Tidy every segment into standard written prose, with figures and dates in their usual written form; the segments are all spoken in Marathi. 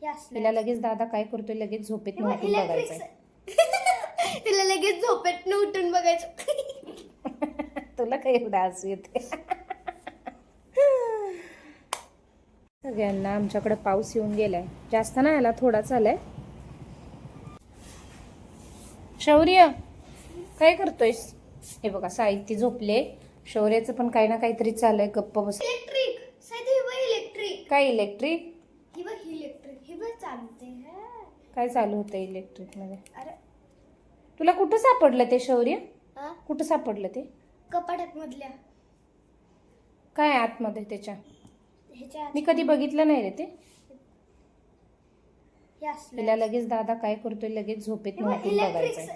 तिला लगेच दादा काय करतोय लगेच झोपेत उठून बघायचं. तिला लगेच झोपेत उठून बघायचं. तुला काय एवढं हसू येते. सगळ्यांना आमच्याकडे पाऊस येऊन गेलाय. जास्त नाही आला, थोडाच आलाय. शौर्य काय करतोयस? हे बघा साहित्य झोपले. शौर्याचं पण काही ना काहीतरी चाललंय. गप्प बस. इलेक्ट्रिक इलेक्ट्रिक काय इलेक्ट्रिक? ही चालते है. काय चालू होतं इलेक्ट्रिक मध्ये? अरे तुला कुठं सापडलं ते शौर्य? कुठं सापडलं ते? कपाटात मधल्या. काय आतमध्ये त्याच्या? ह्याच्या मी कधी बघितलं नाही रे ते. असलं. तिला लगेच दादा काय करतोय लगेच झोपेत उठून बघायचं.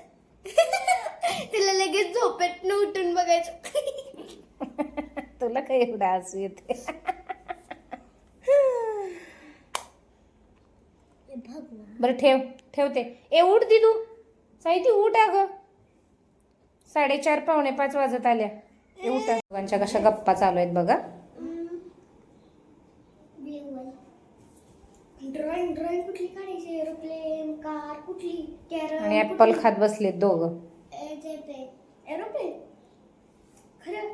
तिला लगेच झोपेत उठून बघायचं. तुला काय एवढं हसू येते. बरं ठेवते. ए उठ दिदू. साहित्य उठ अगं. 4:30 5:45 वाजत आल्या. ए उठ. दोघांच्या कशा गप्पा चालू आहेत बघा. ड्रॉइंग कुठली काढायची? एरोप्लेन, कार कुठली? कॅरम. आणि ऍपल खात बसलेत दोघं. एरोप्लेन खरं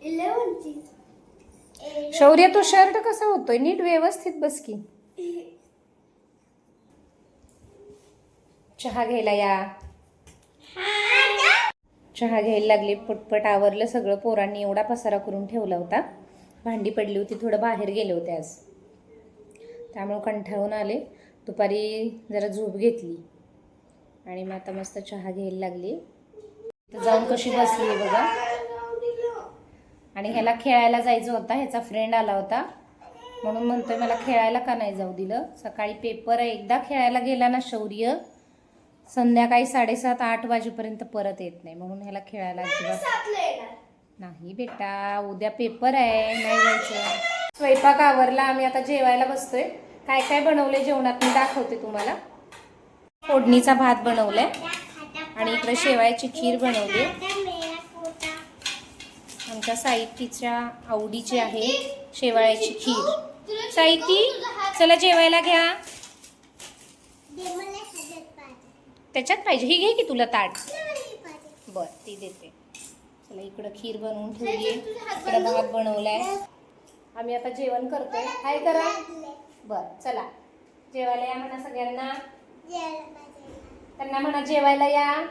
11ची. शौर्य तो शर्ट कसा होतोय? नीट व्यवस्थित बस की. चहा घ्यायला या. चहा घ्यायला लागले. पटपट आवरलं सगळं. पोरांनी एवढा पसारा करून ठेवला होता. भांडी पडली होती. थोडं बाहेर गेले होते आज, त्यामुळे कंटाळून आले. दुपारी जरा झोप घेतली आणि मग आता मस्त चहा घ्यायला लागली. तर जाऊन कशी बसली बघा. आणि ह्याला खेळायला जायचं होता. ह्याचा फ्रेंड आला होता म्हणून म्हणतोय मला खेळायला का नाही जाऊ दिलं. सकाळी पेपर आहे. एकदा खेळायला गेला ना शौर्य संध्याकाळी 7:30 8 वाजेपर्यंत परत येत नाही. म्हणून ह्याला खेळायला अजिबात नाही. बेटा उद्या पेपर आहे, नाही जायचं. स्वयंपाक आवरला. आम्ही आता जेवायला बसतोय. काय काय बनवलंय जेवणात मी दाखवते तुम्हाला. फोडणीचा भात बनवलाय आणि इकडे शेवाळ्याची खीर बनवली. आमच्या साहित्यच्या आवडीची आहे शेवाळ्याची खीर. साहित्य चला जेवायला घ्या. त्याच्यात पाहिजे. ही घे की तुला ताट. बर ती देते. चला इकडं खीर बनवून ठेवली. इकडं भात बनवलाय. आम्ही आता जेवण करतोय. काय करा. बर चला जेवायला या म्हणा सगळ्यांना. त्यांना म्हणा जेवायला या.